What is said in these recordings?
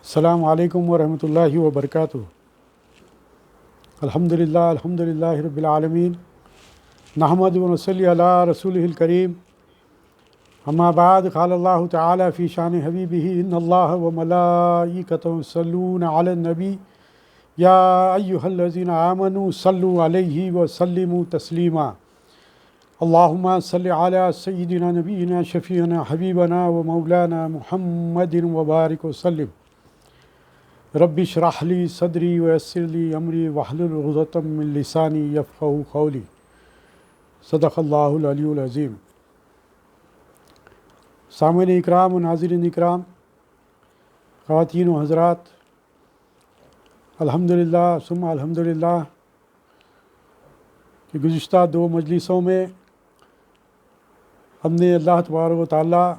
السلام علیکم ورحمۃ اللہ وبرکاتہ۔ الحمدللہ رب العالمین، نحمد و نصلی علی رسولہ الکریم، اما بعد، قال اللہ تعالی فی شان حبیبہ ان اللہ و ملائکتہ یصلون علی النبی یا ایہا الذین آمنوا صلوا علیہ وسلموا تسلیما۔ اللہم صلی علی سیدنا نبینا شفیعنا حبیبنا و مولانا محمد وبارک وسلم۔ رب اشرح لی صدری ویسر لی امری واحلل عقدۃ من لسانی یفقہوا قولی۔ صدق اللہ العلی العظیم۔ سامعین اکرام و ناظرین اکرام، خواتین و حضرات، الحمدللہ ثم الحمدللہ کہ گزشتہ 2 مجلسوں میں ہم نے اللہ تبارک و تعالیٰ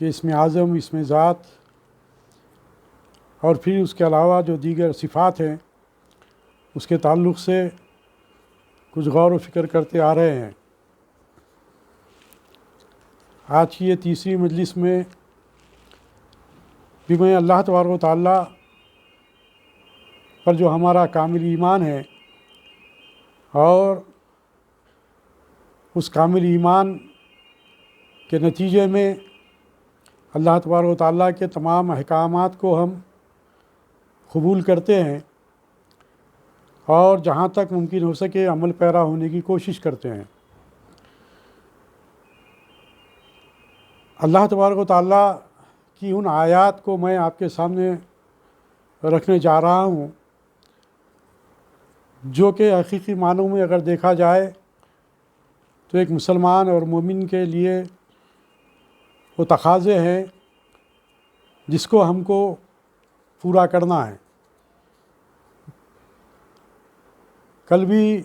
کے اسم اعظم، اسم ذات اور پھر اس کے علاوہ جو دیگر صفات ہیں اس کے تعلق سے کچھ غور و فکر کرتے آ رہے ہیں۔ آج کی یہ تیسری مجلس میں بھی میں اللہ تبارک و تعالیٰ پر جو ہمارا کامل ایمان ہے اور اس کامل ایمان کے نتیجے میں اللہ تبارک و تعالیٰ کے تمام احکامات کو ہم قبول کرتے ہیں اور جہاں تک ممکن ہو سکے عمل پیرا ہونے کی کوشش کرتے ہیں۔ اللہ تبارک و تعالیٰ کی ان آیات کو میں آپ کے سامنے رکھنے جا رہا ہوں جو کہ حقیقی معنوں میں اگر دیکھا جائے تو ایک مسلمان اور مومن کے لیے وہ تقاضے ہیں جس کو ہم کو پورا کرنا ہے۔ کل بھی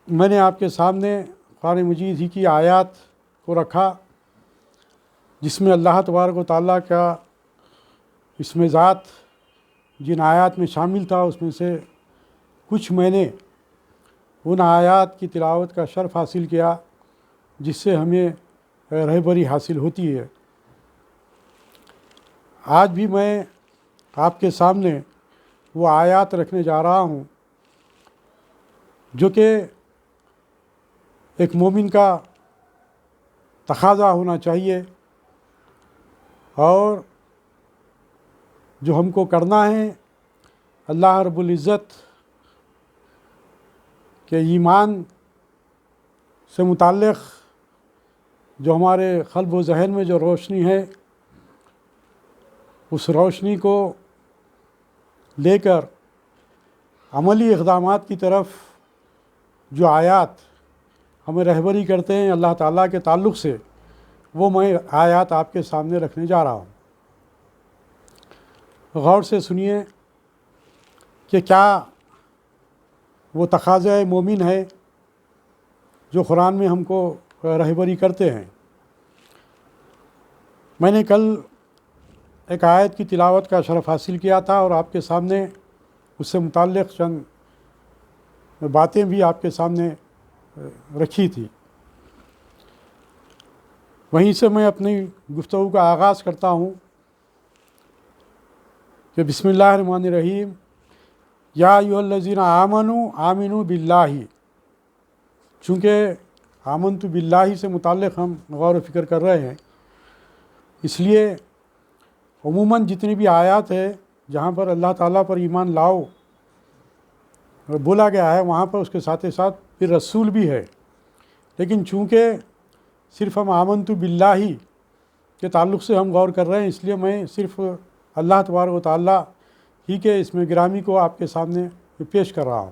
میں نے آپ کے سامنے قرآن مجید ہی کی آیات کو رکھا جس میں اللہ تبارک و تعالیٰ کا اسم ذات جن آیات میں شامل تھا اس میں سے کچھ میں نے ان آیات کی تلاوت کا شرف حاصل کیا جس سے ہمیں رہبری حاصل ہوتی ہے۔ آج بھی میں آپ کے سامنے وہ آیات رکھنے جا رہا ہوں جو کہ ایک مومن کا تقاضا ہونا چاہیے اور جو ہم کو کرنا ہے اللہ رب العزت کے ایمان سے متعلق جو ہمارے قلب و ذہن میں جو روشنی ہے اس روشنی کو لے کر عملی اقدامات کی طرف جو آیات ہمیں رہبری کرتے ہیں اللہ تعالیٰ کے تعلق سے، وہ میں آیات آپ کے سامنے رکھنے جا رہا ہوں۔ غور سے سنیے کہ کیا وہ تقاضۂ مومن ہے جو قرآن میں ہم کو رہبری کرتے ہیں۔ میں نے کل ایک آیت کی تلاوت کا شرف حاصل کیا تھا اور آپ کے سامنے اس سے متعلق چند باتیں بھی آپ کے سامنے رکھی تھی۔ وہیں سے میں اپنی گفتگو کا آغاز کرتا ہوں کہ بسم اللہ الرحمن الرحیم، یا ایھا الذین آمنوا آمنوا باللہ۔ چونکہ آمنت باللہ سے متعلق ہم غور و فکر کر رہے ہیں، اس لیے عموماً جتنی بھی آیات ہے جہاں پر اللہ تعالیٰ پر ایمان لاؤ بولا گیا ہے وہاں پر اس کے ساتھ ساتھ پھر رسول بھی ہے، لیکن چونکہ صرف ہم آمنت باللہ کے تعلق سے ہم غور کر رہے ہیں، اس لیے میں صرف اللہ تبارک و تعالیٰ ہی کے اسم گرامی کو آپ کے سامنے پیش کر رہا ہوں۔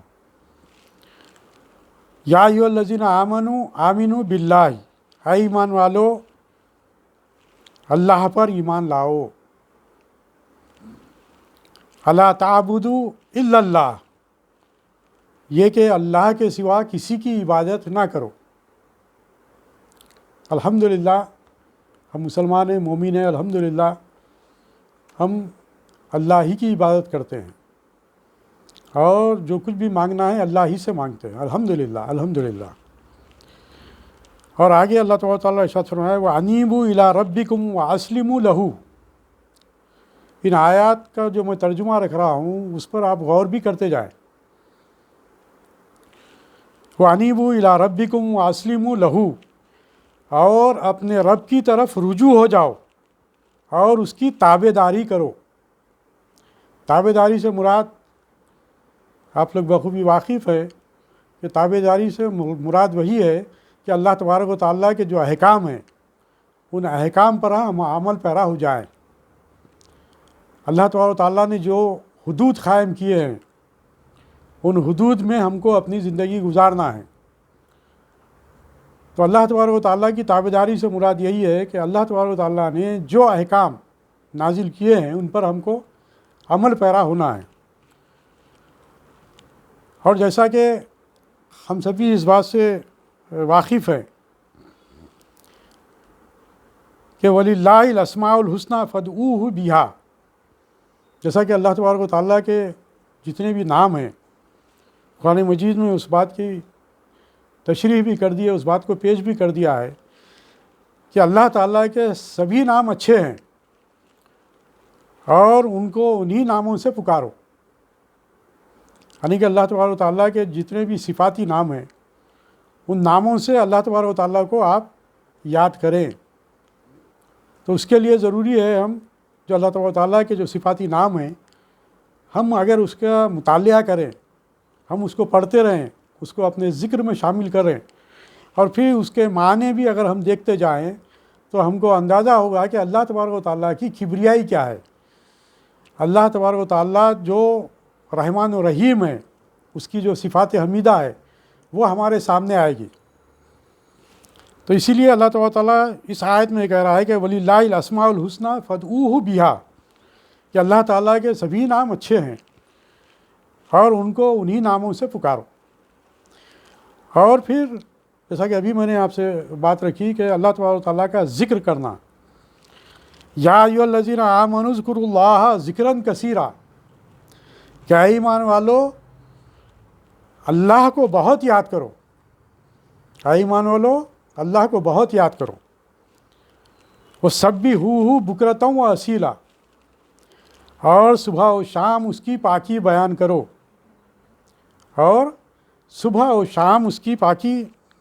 یا ایھا الذین آمنوا آمنوا باللہ، اے ایمان والو اللہ پر ایمان لاؤ۔ الا تعبدوا الا اللہ، یہ کہ اللہ کے سوا کسی کی عبادت نہ کرو۔ الحمدللہ ہم مسلمان ہیں، مومن ہیں، الحمدللہ ہم اللہ ہی کی عبادت کرتے ہیں اور جو کچھ بھی مانگنا ہے اللہ ہی سے مانگتے ہیں، الحمدللہ الحمدللہ۔ اور آگے اللہ تبارک و تعالیٰ ارشاد فرمایا وَأَنِیبُوا إِلَىٰ رَبِّكُمْ وَأَسْلِمُوا لَهُ۔ ان آیات کا جو میں ترجمہ رکھ رہا ہوں اس پر آپ غور بھی کرتے جائیں۔ وَأَنِيبُوا إِلَىٰ رَبِّكُمْ وَأَسْلِمُوا لَهُ، اور اپنے رب کی طرف رجوع ہو جاؤ اور اس کی تابع داری کرو۔ تابع داری سے مراد آپ لوگ بخوبی واقف ہے کہ تابع داری سے مراد وہی ہے کہ اللہ تبارک و تعالیٰ کے جو احکام ہیں ان احکام پر ہم عمل پیرا ہو جائیں۔ اللہ تبارک و تعالیٰ نے جو حدود قائم کیے ہیں ان حدود میں ہم کو اپنی زندگی گزارنا ہے۔ تو اللہ تبارک و تعالیٰ کی تابع داری سے مراد یہی ہے کہ اللہ تبارک و تعالیٰ نے جو احکام نازل کیے ہیں ان پر ہم کو عمل پیرا ہونا ہے۔ اور جیسا کہ ہم سبھی اس بات سے واقف ہیں کہ وَلِلَّهِ الْأَسْمَاءُ الْحُسْنَىٰ فَادْعُوهُ بِهَا، جیسا کہ اللہ تبارک و تعالیٰ کے جتنے بھی نام ہیں قرآن مجید میں اس بات کی تشریح بھی کر دی ہے، اس بات کو پیش بھی کر دیا ہے کہ اللہ تعالیٰ کے سبھی نام اچھے ہیں اور ان کو انہی ناموں سے پکارو۔ یعنی کہ اللہ تبارک و تعالیٰ کے جتنے بھی صفاتی نام ہیں ان ناموں سے اللہ تبارک و تعالیٰ کو آپ یاد کریں۔ تو اس کے لیے ضروری ہے ہم جو اللہ تبارک و تعالیٰ کے جو صفاتی نام ہیں ہم اگر اس کا مطالعہ کریں، ہم اس کو پڑھتے رہیں، اس کو اپنے ذکر میں شامل کریں اور پھر اس کے معنی بھی اگر ہم دیکھتے جائیں تو ہم کو اندازہ ہوگا کہ اللہ تبارک و تعالیٰ کی کبریائی کیا ہے۔ اللہ تبارک و تعالیٰ جو رحمان و رحیم ہے، اس کی جو صفات حمیدہ ہے وہ ہمارے سامنے آئے گی۔ تو اسی لیے اللہ تبارک و تعالیٰ اس آیت میں کہہ رہا ہے کہ وَلِلَّهِ الْأَسْمَاءُ الْحُسْنَىٰ فَادْعُوهُ بِهَا، کہ اللہ تعالیٰ کے سبھی نام اچھے ہیں اور ان کو انہی ناموں سے پکارو۔ اور پھر جیسا کہ ابھی میں نے آپ سے بات رکھی کہ اللہ تبارک و تعالیٰ کا ذکر کرنا، یا ایھا الذین آمنوا اذکروا اللہ ذکرا کثیرا، کیا ایمان والو اللہ کو بہت یاد کرو، کیا ایمان والو اللہ کو بہت یاد کرو۔ وَسَبِّحُوهُ بُکرۃ وَأَصِیلًا، اور صبح و شام اس کی پاکی بیان کرو، اور صبح و شام اس کی پاکی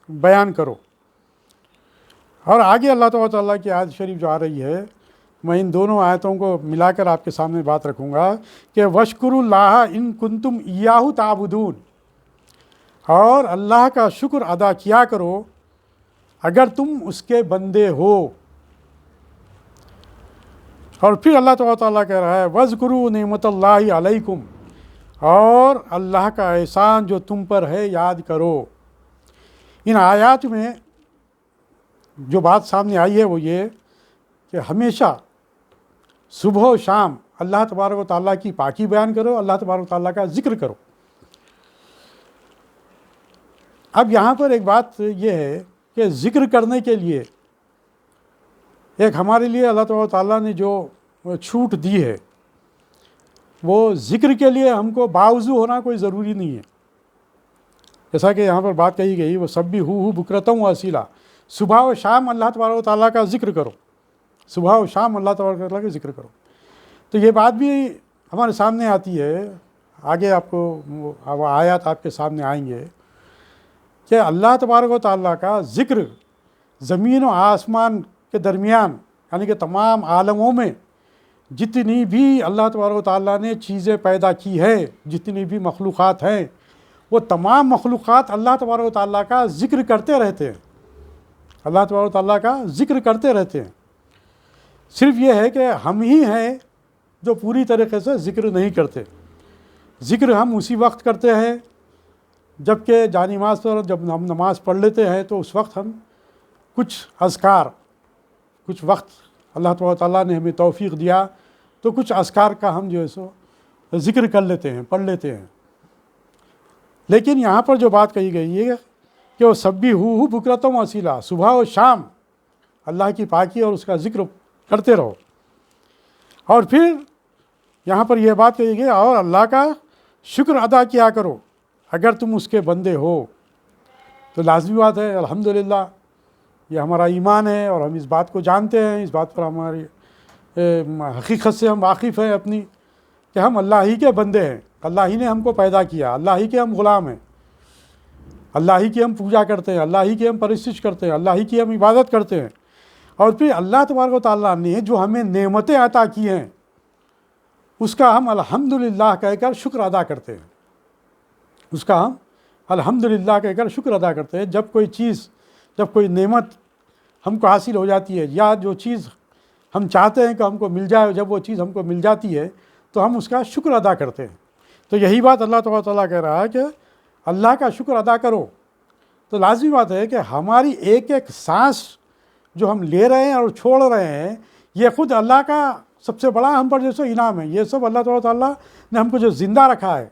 بیان کرو۔ اور آگے اللہ تعالیٰ کی آیت شریف جو آ رہی ہے، میں ان دونوں آیتوں کو ملا کر آپ کے سامنے بات رکھوں گا کہ وَاشْکُرُوا اللَّهَ إِن كُنتُمْ إِيَّاهُ تَعْبُدُونَ، اور اللہ کا شکر ادا کیا کرو اگر تم اس کے بندے ہو۔ اور پھر اللہ تعالیٰ کہہ رہا ہے وَاذْكُرُوا نِعْمَتَ اللَّهِ عَلَيْكُمْ، اور اللہ کا احسان جو تم پر ہے یاد کرو۔ ان آیات میں جو بات سامنے آئی ہے وہ یہ کہ ہمیشہ صبح و شام اللہ تبارک و تعالیٰ کی پاکی بیان کرو، اللہ تبارک و تعالیٰ کا ذکر کرو۔ اب یہاں پر ایک بات یہ ہے کہ ذکر کرنے کے لیے ایک ہمارے لیے اللہ تبارک و تعالیٰ نے جو چھوٹ دی ہے، وہ ذکر کے لیے ہم کو باوضو ہونا کوئی ضروری نہیں ہے۔ جیسا کہ یہاں پر بات کہی گئی وَسَبِّحُوهُ بُکرۃ وَأَصِیلًا، صبح و شام اللہ تبارک و تعالیٰ کا ذکر کرو، صبح و شام اللہ تبارک و تعالیٰ کا ذکر کرو۔ تو یہ بات بھی ہمارے سامنے آتی ہے، آگے آپ کو وہ آیات آپ کے سامنے آئیں گے کہ اللہ تبارک و تعالیٰ کا ذکر زمین و آسمان کے درمیان، یعنی کہ تمام عالموں میں جتنی بھی اللہ تبارک و تعالیٰ نے چیزیں پیدا کی ہے، جتنی بھی مخلوقات ہیں، وہ تمام مخلوقات اللہ تبارک و تعالیٰ کا ذکر کرتے رہتے ہیں، اللہ تبارک و تعالیٰ کا ذکر کرتے رہتے ہیں۔ صرف یہ ہے کہ ہم ہی ہیں جو پوری طریقے سے ذکر نہیں کرتے۔ ذکر ہم اسی وقت کرتے ہیں جب کہ جانماز پر جب ہم نماز پڑھ لیتے ہیں تو اس وقت ہم کچھ اذکار، کچھ وقت اللہ تبارک و تعالیٰ نے ہمیں توفیق دیا تو کچھ اذکار کا ہم جو ہے سو ذکر کر لیتے ہیں، پڑھ لیتے ہیں۔ لیکن یہاں پر جو بات کہی گئی ہے کہ وہ سبحوہ بکرۃ وأصیلا، صبح و شام اللہ کی پاکی اور اس کا ذکر کرتے رہو۔ اور پھر یہاں پر یہ بات کہی گئی اور اللہ کا شکر ادا کیا کرو اگر تم اس کے بندے ہو۔ تو لازمی بات ہے، الحمدللہ یہ ہمارا ایمان ہے اور ہم اس بات کو جانتے ہیں، اس بات پر ہماری حقیقت سے ہم واقف ہیں اپنی کہ ہم اللہ ہی کے بندے ہیں، اللہ ہی نے ہم کو پیدا کیا، اللہ ہی کے ہم غلام ہیں، اللہ ہی کی ہم پوجا کرتے ہیں، اللہ ہی کی ہم پرستش کرتے ہیں، اللہ ہی کی ہم عبادت کرتے ہیں، اور پھر اللہ تبارک و تعالیٰ نے جو ہمیں نعمتیں عطا کی ہیں اس کا ہم الحمدللہ کہہ کر شکر ادا کرتے ہیں، اس کا ہم الحمدللہ کہہ کر شکر ادا کرتے ہیں۔ جب کوئی نعمت ہم کو حاصل ہو جاتی ہے یا جو چیز ہم چاہتے ہیں کہ ہم کو مل جائے، جب وہ چیز ہم کو مل جاتی ہے تو ہم اس کا شکر ادا کرتے ہیں۔ تو یہی بات اللہ تبارک و تعالیٰ کہہ رہا ہے کہ اللہ کا شکر ادا کرو۔ تو لازمی بات ہے کہ ہماری ایک ایک سانس جو ہم لے رہے ہیں اور چھوڑ رہے ہیں، یہ خود اللہ کا سب سے بڑا ہم پر جو سو انعام ہے۔ یہ سب اللہ تبارک و تعالیٰ نے ہم کو جو زندہ رکھا ہے،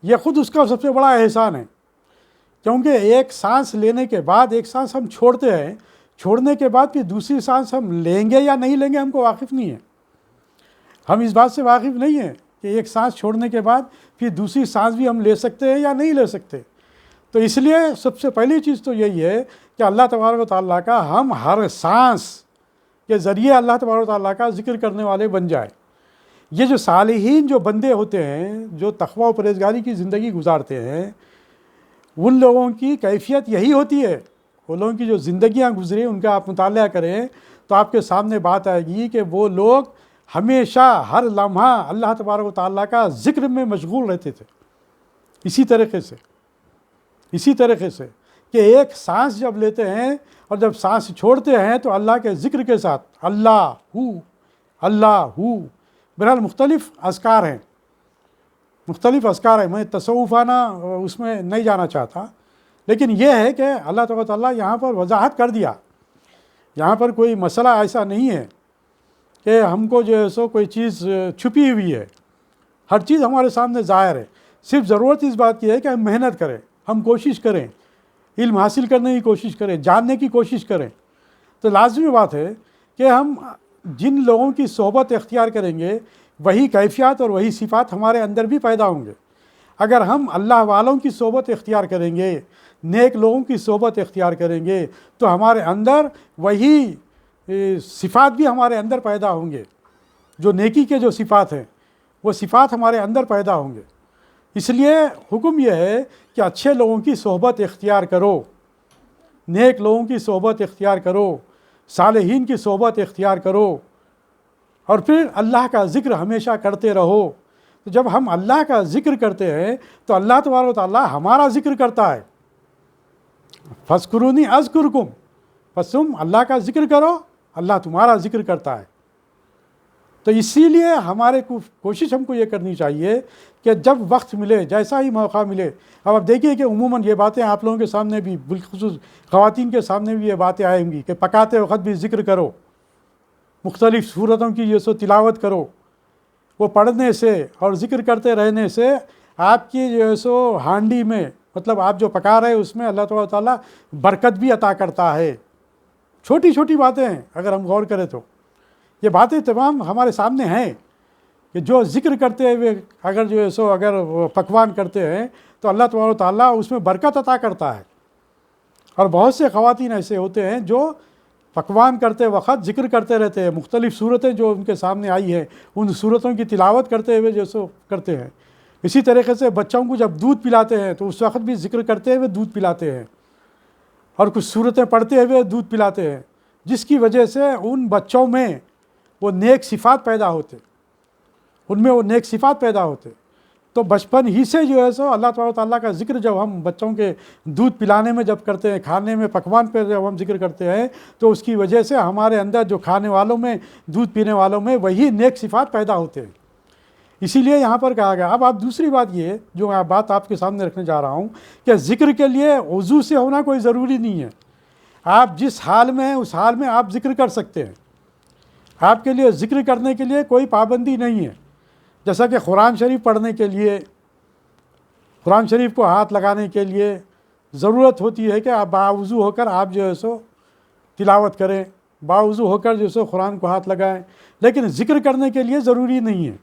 یہ خود اس کا سب سے بڑا احسان ہے، کیونکہ ایک سانس لینے کے بعد ایک سانس ہم چھوڑتے ہیں، چھوڑنے کے بعد پھر دوسری سانس ہم لیں گے یا نہیں لیں گے ہم کو واقف نہیں ہے، ہم اس بات سے واقف نہیں ہیں کہ ایک سانس چھوڑنے کے بعد پھر دوسری سانس بھی ہم لے سکتے ہیں یا نہیں لے سکتے۔ تو اس لیے سب سے پہلی چیز تو یہی ہے کہ اللہ تبارک و تعالیٰ کا ہم ہر سانس کے ذریعے اللہ تبارک و تعالیٰ کا ذکر کرنے والے بن جائیں۔ یہ جو صالحین جو بندے ہوتے ہیں، جو تقوی و پرہیزگاری کی زندگی گزارتے ہیں، ان لوگوں کی کیفیت یہی ہوتی ہے۔ ان لوگوں کی جو زندگیاں گزری ان کا آپ مطالعہ کریں تو آپ کے سامنے بات آئے گی کہ وہ لوگ ہمیشہ ہر لمحہ اللہ تبارک و تعالیٰ کا ذکر میں مشغول رہتے تھے۔ اسی طریقے سے کہ ایک سانس جب لیتے ہیں اور جب سانس چھوڑتے ہیں تو اللہ کے ذکر کے ساتھ اللہ ہو بہرحال مختلف اذکار ہیں، میں تصوفانہ اس میں نہیں جانا چاہتا، لیکن یہ ہے کہ اللہ تبارک و تعالیٰ یہاں پر وضاحت کر دیا۔ یہاں پر کوئی مسئلہ ایسا نہیں ہے کہ ہم کو جو ہے سو کوئی چیز چھپی ہوئی ہے، ہر چیز ہمارے سامنے ظاہر ہے۔ صرف ضرورت اس بات کی ہے کہ ہم محنت کریں، ہم کوشش کریں، علم حاصل کرنے کی کوشش کریں، جاننے کی کوشش کریں۔ تو لازمی بات ہے کہ ہم جن لوگوں کی صحبت اختیار کریں گے وہی کیفیات اور وہی صفات ہمارے اندر بھی پیدا ہوں گے۔ اگر ہم اللہ والوں کی صحبت اختیار کریں گے، نیک لوگوں کی صحبت اختیار کریں گے تو ہمارے اندر وہی صفات بھی ہمارے اندر پیدا ہوں گے، جو نیکی کے جو صفات ہیں وہ صفات ہمارے اندر پیدا ہوں گے۔ اس لیے حکم یہ ہے کہ اچھے لوگوں کی صحبت اختیار کرو، نیک لوگوں کی صحبت اختیار کرو، صالحین کی صحبت اختیار کرو، اور پھر اللہ کا ذکر ہمیشہ کرتے رہو۔ تو جب ہم اللہ کا ذکر کرتے ہیں تو اللہ تبارک و تعالیٰ ہمارا ذکر کرتا ہے۔ فَاذْكُرُونِی أَذْكُرْكُمْ، بس تم اللہ کا ذکر کرو، اللہ تمہارا ذکر کرتا ہے۔ تو اسی لیے ہمارے کوشش ہم کو یہ کرنی چاہیے کہ جب وقت ملے، جیسا ہی موقع ملے، اب آپ دیکھیے کہ عموماً یہ باتیں آپ لوگوں کے سامنے بھی، بالخصوص خواتین کے سامنے بھی یہ باتیں آئیں گی کہ پکاتے وقت بھی ذکر کرو، مختلف صورتوں کی جو سو تلاوت کرو۔ وہ پڑھنے سے اور ذکر کرتے رہنے سے آپ کی جو سو ہانڈی میں، مطلب آپ جو پکا رہے اس میں اللہ تعالیٰ برکت بھی عطا کرتا ہے۔ چھوٹی چھوٹی باتیں ہیں، اگر ہم غور کریں تو یہ باتیں تمام ہمارے سامنے ہیں کہ جو ذکر کرتے ہوئے اگر جو ہے سو اگر پکوان کرتے ہیں تو اللہ تبارک تعالیٰ اس میں برکت عطا کرتا ہے۔ اور بہت سے خواتین ایسے ہوتے ہیں جو پکوان کرتے وقت ذکر کرتے رہتے ہیں، مختلف صورتیں جو ان کے سامنے آئی ہیں ان صورتوں کی تلاوت کرتے ہوئے جو سو کرتے ہیں۔ اسی طریقے سے بچوں کو جب دودھ پلاتے ہیں تو اس وقت بھی ذکر کرتے ہوئے دودھ پلاتے ہیں، اور کچھ صورتیں پڑھتے ہوئے دودھ پلاتے ہیں، جس کی وجہ سے ان بچوں میں وہ نیک صفات پیدا ہوتے، ان میں وہ نیک صفات پیدا ہوتے۔ تو بچپن ہی سے جو ہے سو اللہ تعالیٰ کا ذکر جب ہم بچوں کے دودھ پلانے میں جب کرتے ہیں، کھانے میں پکوان پہ جب ہم ذکر کرتے ہیں تو اس کی وجہ سے ہمارے اندر جو کھانے والوں میں، دودھ پینے والوں میں وہی نیک صفات پیدا ہوتے ہیں۔ اسی لیے یہاں پر کہا گیا۔ اب آپ دوسری بات یہ جو میں بات آپ کے سامنے رکھنے جا رہا ہوں کہ ذکر کے لیے وضو سے ہونا کوئی ضروری نہیں ہے۔ آپ جس حال میں ہیں اس حال میں آپ ذکر کر سکتے ہیں، آپ کے لیے ذکر کرنے کے لیے کوئی پابندی نہیں ہے۔ جیسا کہ قرآن شریف پڑھنے کے لیے، قرآن شریف کو ہاتھ لگانے کے لیے ضرورت ہوتی ہے کہ آپ باوضو ہو کر آپ جو ہے سو تلاوت کریں، باوضو ہو کر جو سو قرآن کو ہاتھ لگائیں، لیکن ذکر کرنے کے لیے ضروری نہیں ہے۔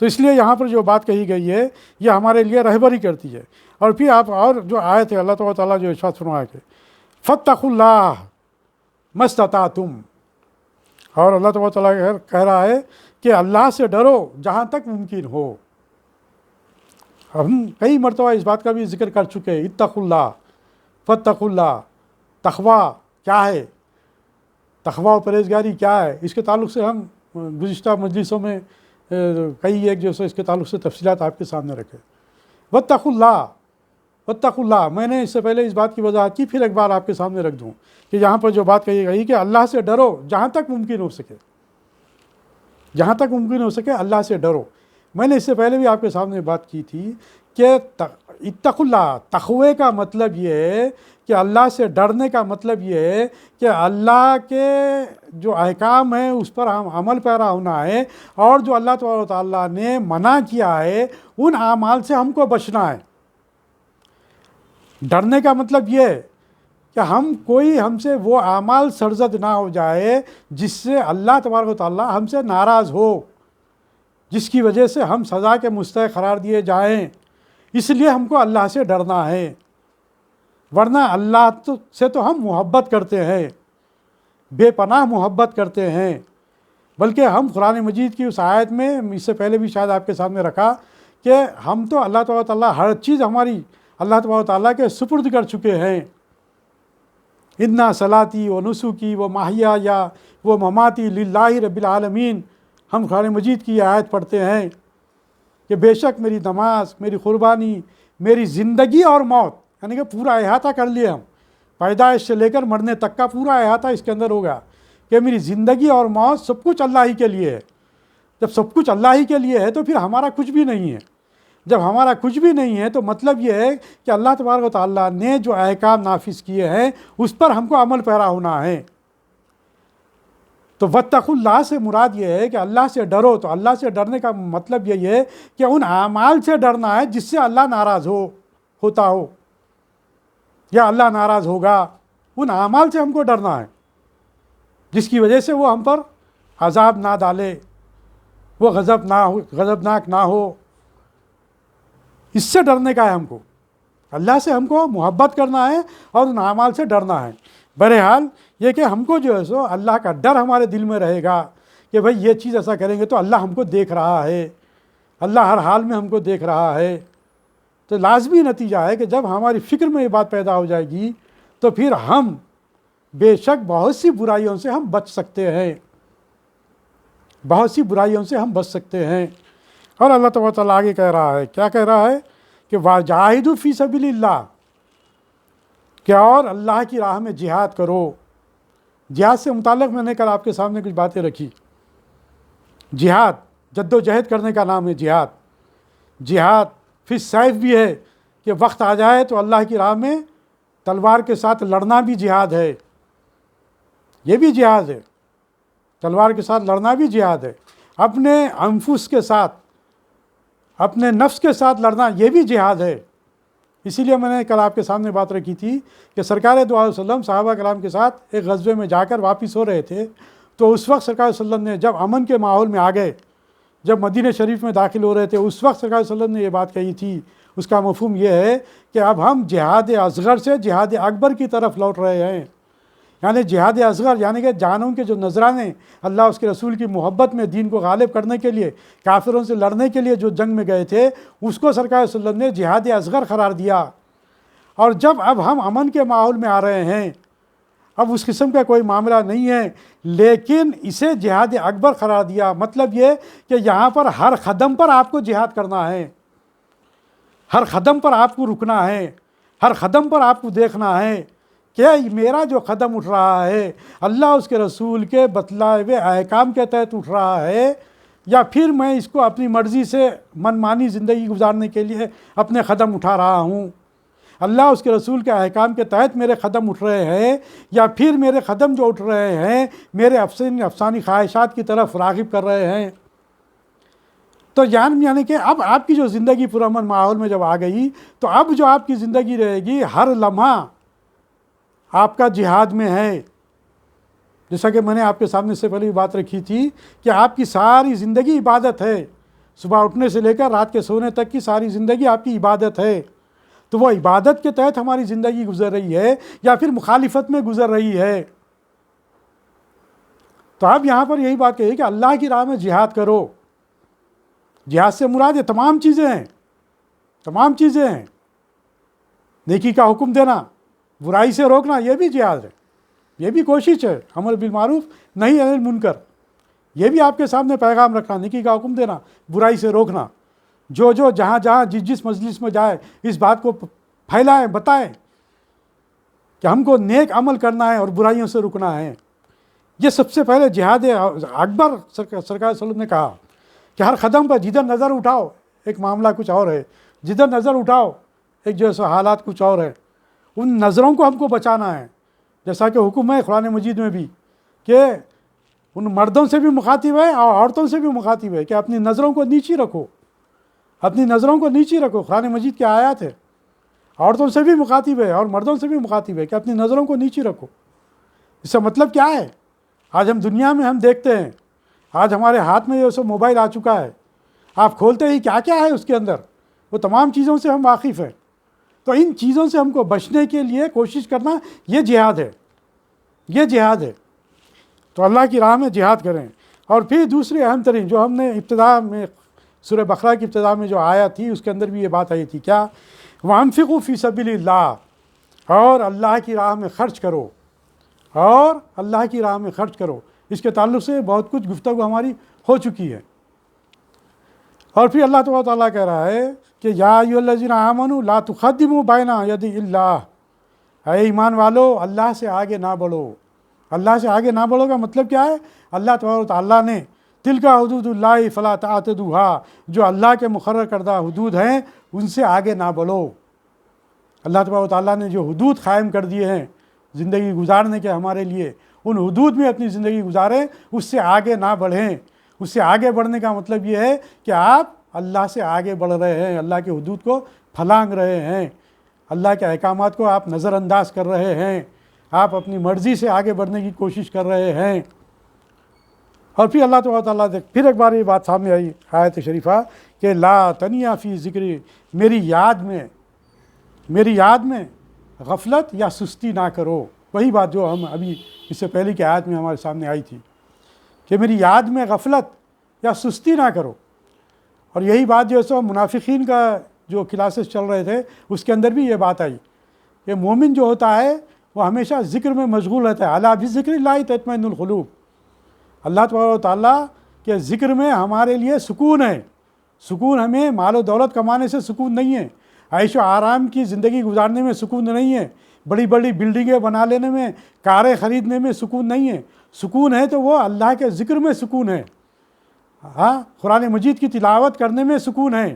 تو اس لیے یہاں پر جو بات کہی گئی ہے یہ ہمارے لیے رہبری کرتی ہے۔ اور پھر آپ اور جو آیت ہے اللہ تعالیٰ جو ارشاد فرمایا کہ فاتقوا اللہ ما استطعتم، اور اللہ تبارک و تعالیٰ کہہ رہا ہے کہ اللہ سے ڈرو جہاں تک ممکن ہو۔ ہم کئی مرتبہ اس بات کا بھی ذکر کر چکے ہیں، اتقوا اللہ فاتقوا اللہ۔ تقویٰ کیا ہے، تقویٰ و پرہیزگاری کیا ہے، اس کے تعلق سے ہم گزشتہ مجلسوں میں کئی ایک جو ہے اس کے تعلق سے تفصیلات آپ کے سامنے رکھے۔ واتقوا اللہ واتقوا اللہ، میں نے اس سے پہلے اس بات کی وضاحت کی، پھر ایک بار آپ کے سامنے رکھ دوں کہ یہاں پر جو بات کہی گئی کہ اللہ سے ڈرو جہاں تک ممکن ہو سکے، جہاں تک ممکن ہو سکے اللہ سے ڈرو۔ میں نے اس سے پہلے بھی آپ کے سامنے بات کی تھی کہ اتقوا اللہ، تقوی کا مطلب یہ ہے کہ اللہ سے ڈرنے کا مطلب یہ ہے کہ اللہ کے جو احکام ہیں اس پر ہم عمل پیرا ہونا ہے، اور جو اللہ تبارک و تعالیٰ نے منع کیا ہے ان اعمال سے ہم کو بچنا ہے۔ ڈرنے کا مطلب یہ ہے کہ ہم سے وہ اعمال سرزد نہ ہو جائے جس سے اللہ تبارک و تعالیٰ ہم سے ناراض ہو، جس کی وجہ سے ہم سزا کے مستحق قرار دیے جائیں۔ اس لیے ہم کو اللہ سے ڈرنا ہے، ورنہ اللہ سے تو ہم محبت کرتے ہیں، بے پناہ محبت کرتے ہیں، بلکہ ہم قرآن مجید کی اس آیت میں اس سے پہلے بھی شاید آپ کے سامنے رکھا کہ ہم تو اللہ تبارک و تعالیٰ ہر چیز ہماری اللہ تبارک و تعالیٰ کے سپرد کر چکے ہیں۔ انا صلاتی و نسکی و محیایا و مماتی للہ رب العالمین، ہم قرآن مجید کی یہ آیت پڑھتے ہیں کہ بے شک میری نماز، میری قربانی، میری زندگی اور موت، یعنی کہ پورا احاطہ کر لیے ہم، پیدائش سے لے کر مرنے تک کا پورا احاطہ اس کے اندر ہوگا کہ میری زندگی اور موت سب کچھ اللہ ہی کے لیے ہے۔ جب سب کچھ اللہ ہی کے لیے ہے تو پھر ہمارا کچھ بھی نہیں ہے۔ جب ہمارا کچھ بھی نہیں ہے تو مطلب یہ ہے کہ اللہ تبارک و تعالیٰ نے جو احکام نافذ کیے ہیں اس پر ہم کو عمل پیرا ہونا ہے۔ تو واتقوا اللہ سے مراد یہ ہے کہ اللہ سے ڈرو، تو اللہ سے ڈرنے کا مطلب یہ ہے کہ ان اعمال سے ڈرنا ہے جس سے اللہ ناراض ہوتا ہو یا اللہ ناراض ہوگا، ان اعمال سے ہم کو ڈرنا ہے جس کی وجہ سے وہ ہم پر عذاب نہ ڈالے، وہ غضبناک نہ ہو۔ اس سے ڈرنے کا ہے ہم کو، اللہ سے ہم کو محبت کرنا ہے اور ان اعمال سے ڈرنا ہے۔ بہرحال یہ کہ ہم کو جو ہے سو اللہ کا ڈر ہمارے دل میں رہے گا کہ بھئی یہ چیز ایسا کریں گے تو اللہ ہم کو دیکھ رہا ہے، اللہ ہر حال میں ہم کو دیکھ رہا ہے۔ تو لازمی نتیجہ ہے کہ جب ہماری فکر میں یہ بات پیدا ہو جائے گی تو پھر ہم بے شک بہت سی برائیوں سے ہم بچ سکتے ہیں، بہت سی برائیوں سے ہم بچ سکتے ہیں۔ اور اللہ تبارک و تعالیٰ آگے کہہ رہا ہے، کیا کہہ رہا ہے کہ وَجَاهِدُوا فِي سَبِيلِ اللَّهِ، کہ اور اللہ کی راہ میں جہاد کرو۔ جہاد سے متعلق میں نے کل آپ کے سامنے کچھ باتیں رکھی۔ جہاد جد و جہد کرنے کا نام ہے جہاد۔ جہاد فی السیف بھی ہے کہ وقت آ جائے تو اللہ کی راہ میں تلوار کے ساتھ لڑنا بھی جہاد ہے، یہ بھی جہاد ہے، تلوار کے ساتھ لڑنا بھی جہاد ہے۔ اپنے انفس کے ساتھ، اپنے نفس کے ساتھ لڑنا یہ بھی جہاد ہے۔ اسی لیے میں نے کل آپ کے سامنے بات رکھی تھی کہ سرکار دو علیہ وسلم صحابہ کرام کے ساتھ ایک غزوے میں جا کر واپس ہو رہے تھے، تو اس وقت سرکار صلی اللہ علیہ وسلم نے جب امن کے ماحول میں آ گئے، جب مدینہ شریف میں داخل ہو رہے تھے، اس وقت سرکار صلی اللہ علیہ وسلم نے یہ بات کہی تھی۔ اس کا مفہوم یہ ہے کہ اب ہم جہاد اصغر سے جہاد اکبر کی طرف لوٹ رہے ہیں، یعنی جہاد اصغر یعنی کہ جانوں کے جو نذرانے اللہ اس کے رسول کی محبت میں دین کو غالب کرنے کے لیے، کافروں سے لڑنے کے لیے جو جنگ میں گئے تھے، اس کو سرکار صلی اللہ علیہ وسلم نے جہاد اصغر قرار دیا۔ اور جب اب ہم امن کے ماحول میں آ رہے ہیں، اب اس قسم کا کوئی معاملہ نہیں ہے، لیکن اسے جہاد اکبر قرار دیا۔ مطلب یہ کہ یہاں پر ہر قدم پر آپ کو جہاد کرنا ہے، ہر قدم پر آپ کو رکنا ہے، ہر قدم پر آپ کو دیکھنا ہے کہ میرا جو قدم اٹھ رہا ہے اللہ اس کے رسول کے بتلائے ہوئے احکام کے تحت اٹھ رہا ہے، یا پھر میں اس کو اپنی مرضی سے من مانی زندگی گزارنے کے لیے اپنے قدم اٹھا رہا ہوں۔ اللہ اس کے رسول کے احکام کے تحت میرے قدم اٹھ رہے ہیں، یا پھر میرے قدم جو اٹھ رہے ہیں میرے افسانی خواہشات کی طرف راغب کر رہے ہیں۔ تو یعنی کہ اب آپ کی جو زندگی پرامن ماحول میں جب آ گئی تو اب جو آپ کی زندگی رہے گی ہر لمحہ آپ کا جہاد میں ہے۔ جیسا کہ میں نے آپ کے سامنے سے پہلے بھی بات رکھی تھی کہ آپ کی ساری زندگی عبادت ہے، صبح اٹھنے سے لے کر رات کے سونے تک کی ساری زندگی آپ کی عبادت ہے۔ تو وہ عبادت کے تحت ہماری زندگی گزر رہی ہے یا پھر مخالفت میں گزر رہی ہے؟ تو اب یہاں پر یہی بات کہی کہ اللہ کی راہ میں جہاد کرو. جہاد سے مراد یہ تمام چیزیں ہیں، تمام چیزیں ہیں. نیکی کا حکم دینا، برائی سے روکنا، یہ بھی جہاد ہے، یہ بھی کوشش ہے. امر بالمعروف نہی عن المنکر، یہ بھی آپ کے سامنے پیغام رکھنا، نیکی کا حکم دینا، برائی سے روکنا. جو جہاں جہاں جس مجلس میں جائے اس بات کو پھیلائیں، بتائیں کہ ہم کو نیک عمل کرنا ہے اور برائیوں سے رکنا ہے. یہ سب سے پہلے جہاد اکبر سرکار صلی اللہ علیہ وسلم نے کہا کہ ہر قدم پر جدھر نظر اٹھاؤ ایک معاملہ کچھ اور ہے، جدھر نظر اٹھاؤ ایک جو ہے حالات کچھ اور ہے. ان نظروں کو ہم کو بچانا ہے، جیسا کہ حکم ہے قرآن مجید میں بھی کہ ان مردوں سے بھی مخاطب ہے اور عورتوں سے بھی مخاطب ہے کہ اپنی نظروں کو نیچی رکھو، اپنی نظروں کو نیچی رکھو. قرآن مجید کی آیات ہے، عورتوں سے بھی مخاطب ہے اور مردوں سے بھی مخاطب ہے کہ اپنی نظروں کو نیچی رکھو. اس کا مطلب کیا ہے؟ آج ہم دنیا میں ہم دیکھتے ہیں، آج ہمارے ہاتھ میں جو سو موبائل آ چکا ہے، آپ کھولتے ہی کیا کیا ہے اس کے اندر، وہ تمام چیزوں سے ہم واقف ہیں. تو ان چیزوں سے ہم کو بچنے کے لیے کوشش کرنا، یہ جہاد ہے، یہ جہاد ہے. تو اللہ کی راہ میں جہاد کریں. اور پھر دوسری اہم ترین جو ہم نے ابتدا میں سورہ بقرہ کی ابتدا میں جو آیت تھی اس کے اندر بھی یہ بات آئی تھی، کیا؟ وَأَنفِقُوا فِي سَبِيلِ اللَّهِ، اور اللہ کی راہ میں خرچ کرو، اور اللہ کی راہ میں خرچ کرو. اس کے تعلق سے بہت کچھ گفتگو ہماری ہو چکی ہے. اور پھر اللہ تبارک و تعالیٰ کہہ رہا ہے کہ یا ایھا الذین آمنوا لا تقدموا بین یدی اللہ، اے ایمان والو اللہ سے آگے نہ بڑھو. اللہ سے آگے نہ بڑھو کا مطلب کیا ہے؟ اللہ تبارک و تعالیٰ نے تلک حدود اللہ فلا تعتدوها، جو اللہ کے مقرر کردہ حدود ہیں ان سے آگے نہ بڑھو. اللہ تبارک و تعالیٰ نے جو حدود قائم کر دیے ہیں زندگی گزارنے کے ہمارے لیے، ان حدود میں اپنی زندگی گزاریں، اس سے آگے نہ بڑھیں. اس سے آگے بڑھنے کا مطلب یہ ہے کہ آپ اللہ سے آگے بڑھ رہے ہیں، اللہ کے حدود کو پھلانگ رہے ہیں، اللہ کے احکامات کو آپ نظر انداز کر رہے ہیں، آپ اپنی مرضی سے آگے بڑھنے کی کوشش کر رہے ہیں. اور پھر اللہ تعالیٰ سے پھر ایک بار یہ بات سامنے آئی آیت شریفہ کہ لا تنیا فی ذکری، میری یاد میں غفلت یا سستی نہ کرو. وہی بات جو ہم ابھی اس سے پہلے کی آیت میں ہمارے سامنے آئی تھی کہ میری یاد میں غفلت یا سستی نہ کرو. اور یہی بات جو ہے سو منافقین کا جو کلاسز چل رہے تھے اس کے اندر بھی یہ بات آئی کہ مومن جو ہوتا ہے وہ ہمیشہ ذکر میں مشغول رہتا ہے. الا بذکر اللہ تطمئن القلوب، اللہ تبارک و تعالیٰ کے ذکر میں ہمارے لیے سکون ہے. سکون ہمیں مال و دولت کمانے سے سکون نہیں ہے، عیش و آرام کی زندگی گزارنے میں سکون نہیں ہے، بڑی بڑی بلڈنگیں بنا لینے میں، کاریں خریدنے میں سکون نہیں ہے. سکون ہے تو وہ اللہ کے ذکر میں سکون ہے. ہاں، قرآن مجید کی تلاوت کرنے میں سکون ہے،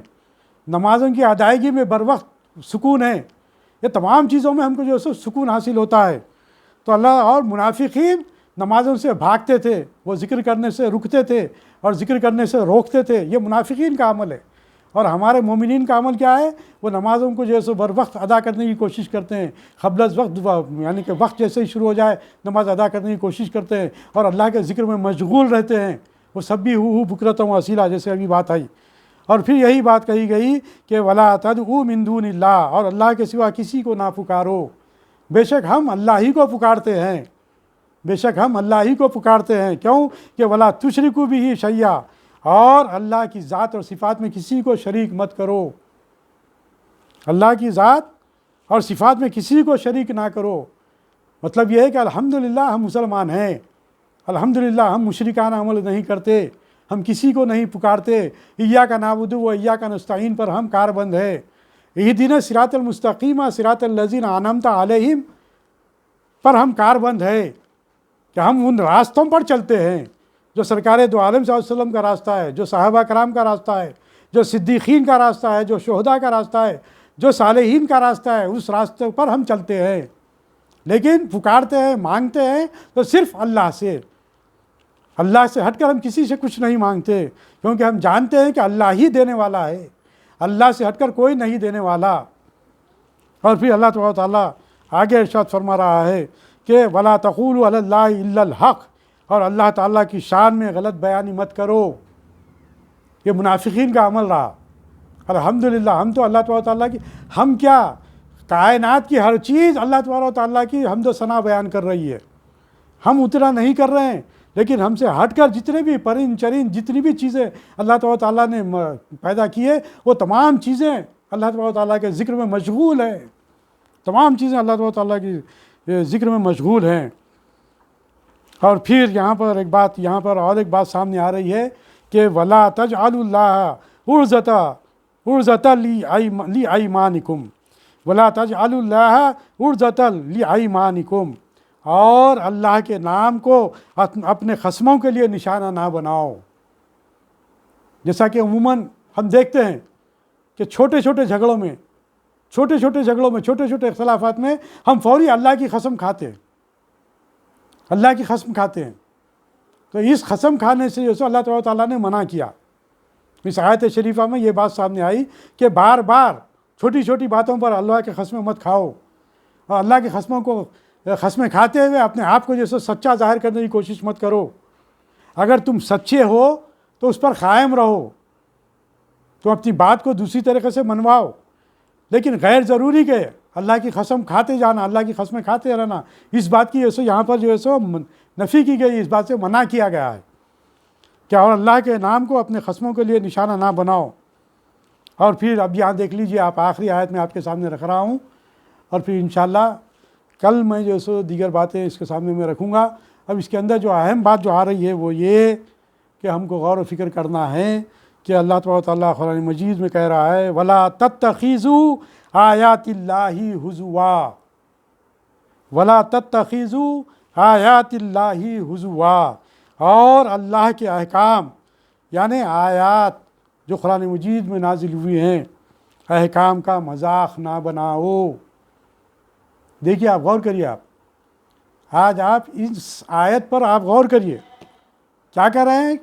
نمازوں کی ادائیگی میں بر وقت سکون ہے. یہ تمام چیزوں میں ہم کو جو ہے سکون حاصل ہوتا ہے. تو اللہ اور منافقین نمازوں سے بھاگتے تھے، وہ ذکر کرنے سے رکتے تھے اور ذکر کرنے سے روکتے تھے. یہ منافقین کا عمل ہے. اور ہمارے مومنین کا عمل کیا ہے؟ وہ نمازوں کو جو ہے بر وقت ادا کرنے کی کوشش کرتے ہیں، قبل از وقت، یعنی کہ وقت جیسے ہی شروع ہو جائے نماز ادا کرنے کی کوشش کرتے ہیں اور اللہ کے ذکر میں مشغول رہتے ہیں. وہ سب بھی بکرۃ و اصیلا، جیسے ابھی بات آئی. اور پھر یہی بات کہی گئی کہ ولا تدعوا من دون اللہ، اور اللہ کے سوا کسی کو نہ پکارو. بے شک ہم اللہ ہی کو پکارتے ہیں، بے شک ہم اللہ ہی کو پکارتے ہیں. کیوں؟ کہ ولا تشرکوا بہ شیئا، اور اللہ کی ذات اور صفات میں کسی کو شریک مت کرو. اللہ کی ذات اور صفات میں کسی کو شریک نہ کرو. مطلب یہ ہے کہ الحمدللہ ہم مسلمان ہیں، الحمدللہ ہم مشرکانہ عمل نہیں کرتے، ہم کسی کو نہیں پکارتے. ایاک نعبد و ایاک نستعین پر ہم کاربند ہے. اہدنا صراط المستقیم صراط الذین انعمت علیہم پر ہم کاربند ہے کہ ہم ان راستوں پر چلتے ہیں جو سرکار دو عالم صلی اللہ علیہ وسلم کا راستہ ہے، جو صحابہ کرام کا راستہ ہے، جو صدیقین کا راستہ ہے، جو شہداء کا راستہ ہے، جو صالحین کا راستہ ہے. اس راستے پر ہم چلتے ہیں. لیکن پکارتے ہیں، مانگتے ہیں تو صرف اللہ سے. اللہ سے ہٹ کر ہم کسی سے کچھ نہیں مانگتے، کیونکہ ہم جانتے ہیں کہ اللہ ہی دینے والا ہے، اللہ سے ہٹ کر کوئی نہیں دینے والا. اور پھر اللہ تبارک و تعالیٰ آگے ارشاد فرما رہا ہے کہ ولا تقولوا علی اللہ الا الحق، اور اللہ تعالیٰ کی شان میں غلط بیانی مت کرو. یہ منافقین کا عمل رہا. الحمدللہ ہم تو اللہ تبارک و تعالیٰ کی، ہم کیا کائنات کی ہر چیز اللہ تبارک و تعالیٰ کی حمد و ثنا بیان کر رہی ہے. ہم اتنا نہیں کر رہے ہیں لیکن ہم سے ہٹ کر جتنے بھی پرند چرند جتنی بھی چیزیں اللہ تبارک و تعالیٰ نے پیدا کی ہے، وہ تمام چیزیں اللہ تبارک و تعالیٰ کے ذکر میں مشغول ہیں، تمام چیزیں اللہ تبارک و تعالیٰ کی ذکر میں مشغول ہیں۔ اور پھر یہاں پر اور ایک بات سامنے آ رہی ہے کہ وَلَا تَجْعَلُوا اللَّهَ عُرْضَةً لِأَيْمَانِكُمْ وَلَا تَجْعَلُوا اللَّهَ عُرْضَةً لِأَيْمَانِكُمْ، اور اللہ کے نام کو اپنے قسموں کے لیے نشانہ نہ بناؤ۔ جیسا کہ عموماً ہم دیکھتے ہیں کہ چھوٹے چھوٹے جھگڑوں میں چھوٹے چھوٹے اختلافات میں ہم فوری اللہ کی قسم کھاتے ہیں، اللہ کی قسم کھاتے ہیں۔ تو اس قسم کھانے سے جو سو اللہ تبارک و تعالیٰ نے منع کیا۔ اس آیت شریفہ میں یہ بات سامنے آئی کہ بار بار چھوٹی چھوٹی باتوں پر اللہ کی قسمیں مت کھاؤ، اور اللہ کی قسمیں کھاتے ہوئے اپنے آپ کو جو سو سچا ظاہر کرنے کی کوشش مت کرو۔ اگر تم سچے ہو تو اس پر قائم رہو، تو اپنی بات کو دوسری طریقے سے منواؤ، لیکن غیر ضروری کہ اللہ کی قسم کھاتے جانا، اللہ کی قسمیں کھاتے رہنا، اس بات کی یہاں پر جو ہے سو نفی کی گئی، اس بات سے منع کیا گیا ہے کہ اور اللہ کے نام کو اپنے قسموں کے لیے نشانہ نہ بناؤ۔ اور پھر اب یہاں دیکھ لیجئے، آپ آخری آیت میں آپ کے سامنے رکھ رہا ہوں، اور پھر انشاءاللہ کل میں جو ہے سو دیگر باتیں اس کے سامنے میں رکھوں گا۔ اب اس کے اندر جو اہم بات جو آ رہی ہے وہ یہ کہ ہم کو غور و فکر کرنا ہے کہ اللہ تبارک و تعالیٰ قرآن مجید میں کہہ رہا ہے وَلَا تَتَّخِذُوا آیَاتِ اللَّهِ ہُزُوًا، وَلَا تَتَّخِذُوا آیَاتِ اللَّهِ ہُزُوًا، اور اللہ کے احکام یعنی آیات جو قرآن مجید میں نازل ہوئی ہیں، احکام کا مذاق نہ بناؤ۔ دیکھیے، آپ غور کریے، آج آپ اس آیت پر آپ غور کریے، کیا کہہ رہے ہیں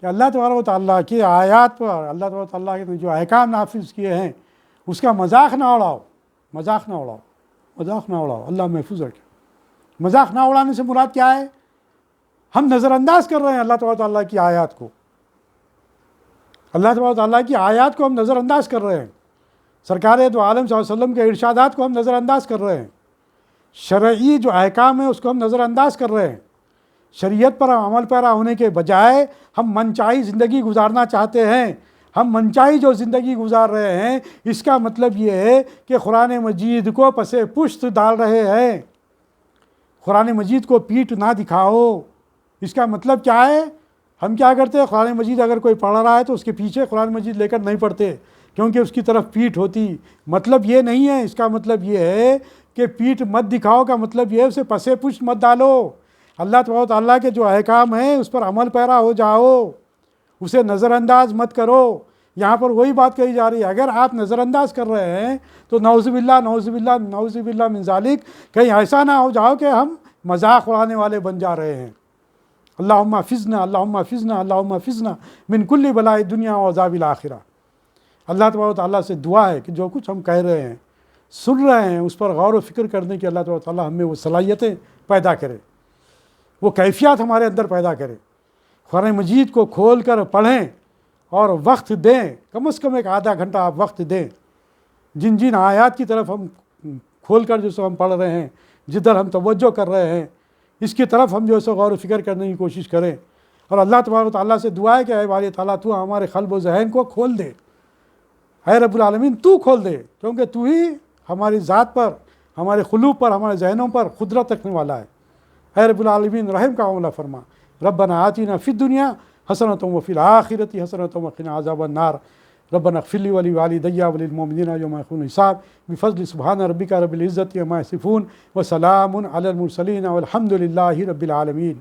کہ اللہ تبارک و تعالیٰ کی آیات پر، اللہ تبارک و تعالیٰ کے جو احکام نافذ کیے ہیں اس کا مذاق نہ اڑاؤ، مذاق نہ اڑاؤ، مذاق نہ اڑاؤ، اللہ محفوظ رکھے۔ مذاق نہ اڑانے سے مراد کیا ہے؟ ہم نظر انداز کر رہے ہیں اللہ تبارک و تعالیٰ کی آیات کو، اللہ تبارک و تعالیٰ کی آیات کو ہم نظر انداز کر رہے ہیں، سرکار دو عالم صلی اللہ علیہ وسلم کے ارشادات کو ہم نظر انداز کر رہے ہیں، شرعی جو احکام ہے اس کو ہم نظر انداز کر رہے ہیں۔ شریعت پر عمل پیرا ہونے کے بجائے ہم منچائی زندگی گزارنا چاہتے ہیں، ہم منچائی جو زندگی گزار رہے ہیں، اس کا مطلب یہ ہے کہ قرآن مجید کو پس پشت ڈال رہے ہیں۔ قرآن مجید کو پیٹھ نہ دکھاؤ، اس کا مطلب کیا ہے؟ ہم کیا کرتے ہیں؟ قرآن مجید اگر کوئی پڑھ رہا ہے تو اس کے پیچھے قرآن مجید لے کر نہیں پڑھتے، کیونکہ اس کی طرف پیٹھ ہوتی۔ مطلب یہ نہیں ہے، اس کا مطلب یہ ہے کہ پیٹھ مت دکھاؤ کا مطلب یہ ہے اسے پس پشت مت ڈالو، اللہ تبارک و تعالیٰ کے جو احکام ہیں اس پر عمل پیرا ہو جاؤ، اسے نظر انداز مت کرو۔ یہاں پر وہی بات کہی جا رہی ہے، اگر آپ نظر انداز کر رہے ہیں تو نعوذ باللہ نعوذ باللہ نعوذ باللہ من ذالک، کہیں ایسا نہ ہو جاؤ کہ ہم مذاق اڑانے والے بن جا رہے ہیں۔ اللہم احفظنا اللہم احفظنا اللہم احفظنا من کل بلاء الدنیا و عذاب الآخرہ۔ اللہ تبارک و تعالیٰ سے دعا ہے کہ جو کچھ ہم کہہ رہے ہیں، سن رہے ہیں، اس پر غور و فکر کرنے کی اللہ تبارک و تعالیٰ ہمیں وہ صلاحیتیں پیدا کرے، وہ کیفیات ہمارے اندر پیدا کرے۔ قرآن مجید کو کھول کر پڑھیں اور وقت دیں، کم از کم ایک آدھا گھنٹہ آپ وقت دیں۔ جن جن آیات کی طرف ہم کھول کر جو سو ہم پڑھ رہے ہیں، جدھر ہم توجہ کر رہے ہیں، اس کی طرف ہم جو سو غور و فکر کرنے کی کوشش کریں، اور اللہ تبارک و تعالیٰ سے دعا ہے کہ اے باری تعالیٰ تو ہمارے قلب و ذہن کو کھول دے، اے رب العالمین تو کھول دے، کیونکہ تو ہی ہماری ذات پر، ہمارے قلوب پر، ہمارے ذہنوں پر قدرت رکھنے والا ہے۔ اے رب العالمین رحم کا معاملہ فرما۔ ربنا آتنا فی الدنیا حسنۃ وفی الآخرۃ حسنۃ وقنا عذاب النار۔ ربنا اغفر لی ولوالدی وللمؤمنین یوم یقوم الحساب بفضل سبحان ربک رب العزۃ عما یصفون وسلام علی المرسلین والحمد للہ رب العالمین۔